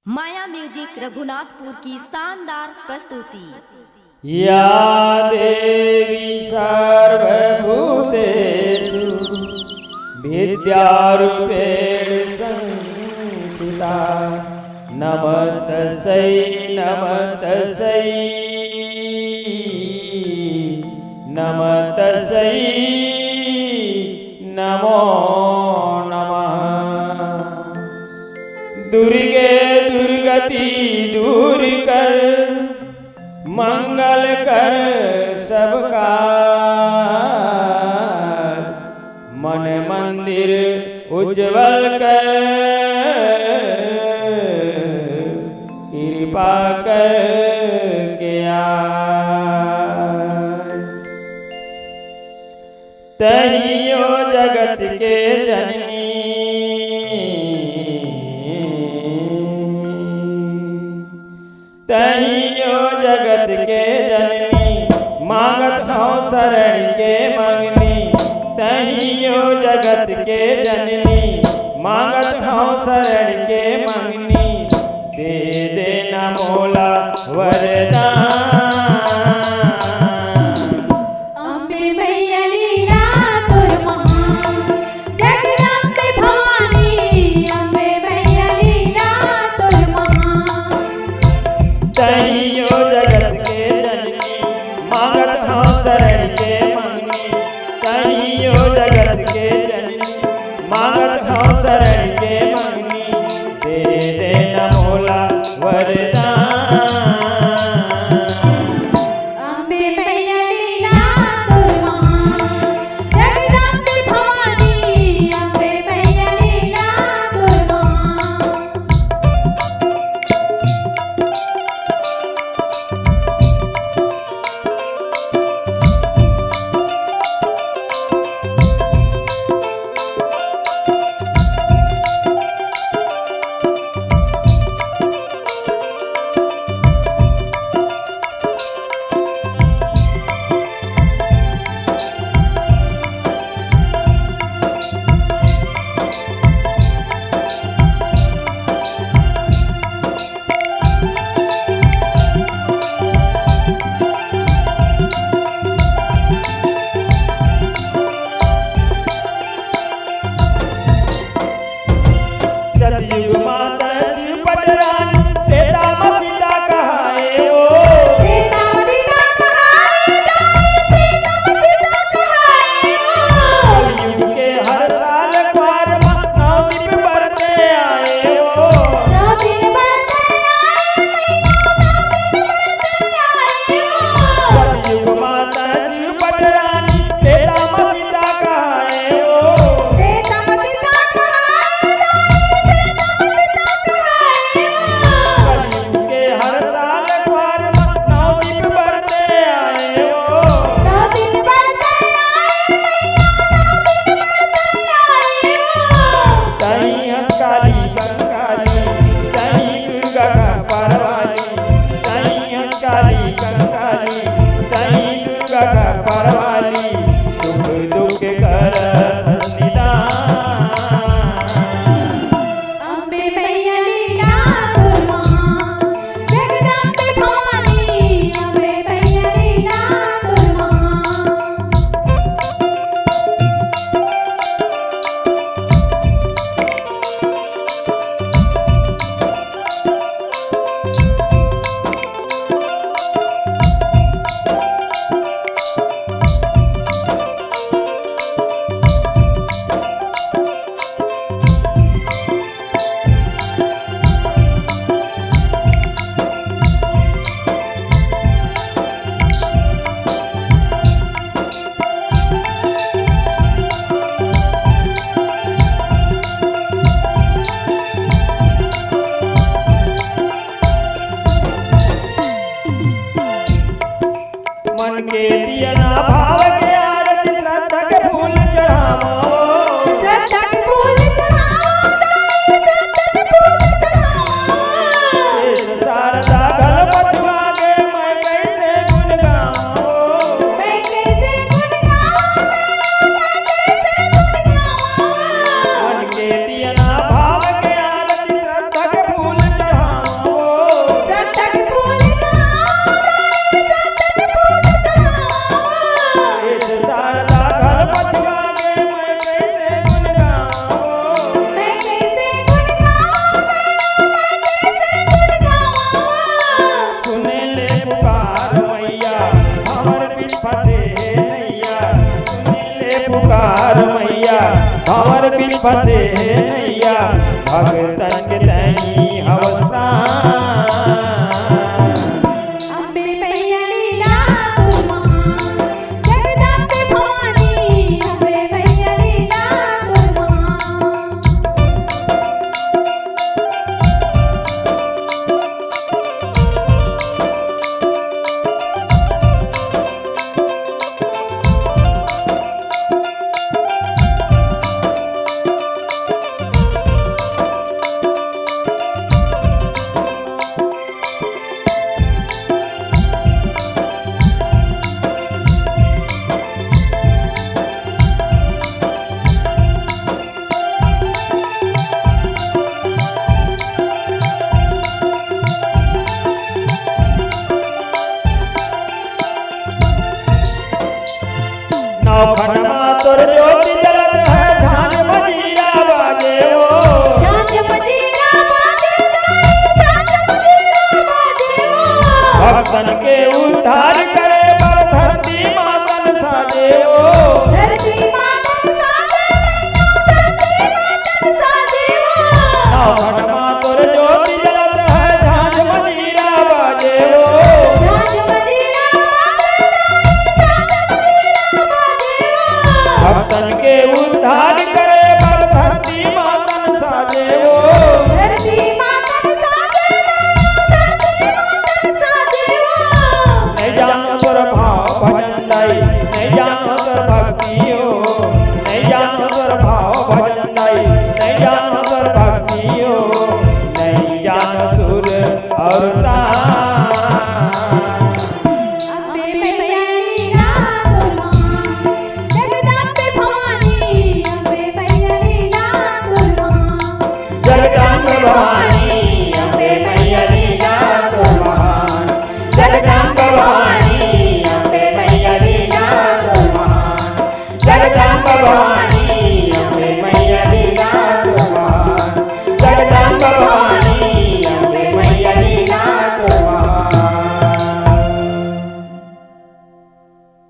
माया music Raghunathpur की शानदार प्रस्तुति। या देवी सर्वभूतेषु विद्यारूपेण संस्थिता नमस्तस्यै नमस्तस्यै नमस्तस्यै नमो नमः। दुर्गे दुर्गति दूर कर मंगल कर सबका मन मंदिर उज्जवल कर कृपा कर के तहियो जगत के जननी तहियो जगत के जननी मांगत हूँ शरण के मंगनी। तहियो जगत के जननी मांगत हूँ शरण के मंगनी। दे देना मोला वरदान। अम्बे मैया लीला तोर महान जगदम्बे भवानी। अम्बे मैया लीला तोर महान। तहियो जगत के जननी मांगत हूँ शरण के मंगनी। तहियो जगत के जननी मांगत हूँ शरण के मंगनी। दे देना मोला वरदान। अम्बे मैया लीला तोर महान जगदम्बे भवानी। अम्बे मैया लीला तोर महान। फंसे नैया भगतन के तई हवस प्राण। अम्बे मैया लीला तोर महान, जगदम्बे भवानी अम्बे मैया लीला तोर महान। नौखंडमा तोर ज्योति जलत है झांझ मजीरा बाजे हो। झांझ मजीरा बाजे दाई, झांझ मजीरा बाजे हो। भक्तन के उद्धार करे पर धरती मातन साजे हो। धरती मातन साजे मैया, धरती मातन साजे हो। नौखंडमा तोर ज्योति जलत है झांझ मजीरा बाजे हो। झांझ मजीरा बाजे दाई, झांझ मजीरा बाजे हो। भक्तन के उद्धार करे पर धरती मातन साजे हो। धरती मातन साजे मैया, धरती मातन साजे हो। नहीं जानो तोर भाव भजन दाई, नहीं जानो तोर भक्ति हो। नहीं जानो तोर भाव भजन दाई, नहीं जानो तोर भक्ति हो। नहीं जानो सुर और तान। अम्बे मैया लीला तोर महान, जगदम्बे भवानी अम्बे मैया लीला तोर महान। जगदम्बे भवानी अम्बे मैया लीला तोर महान। जगदम्बे भवानी अम्बे मैया लीला तोर महान। जगदम्बे भवानी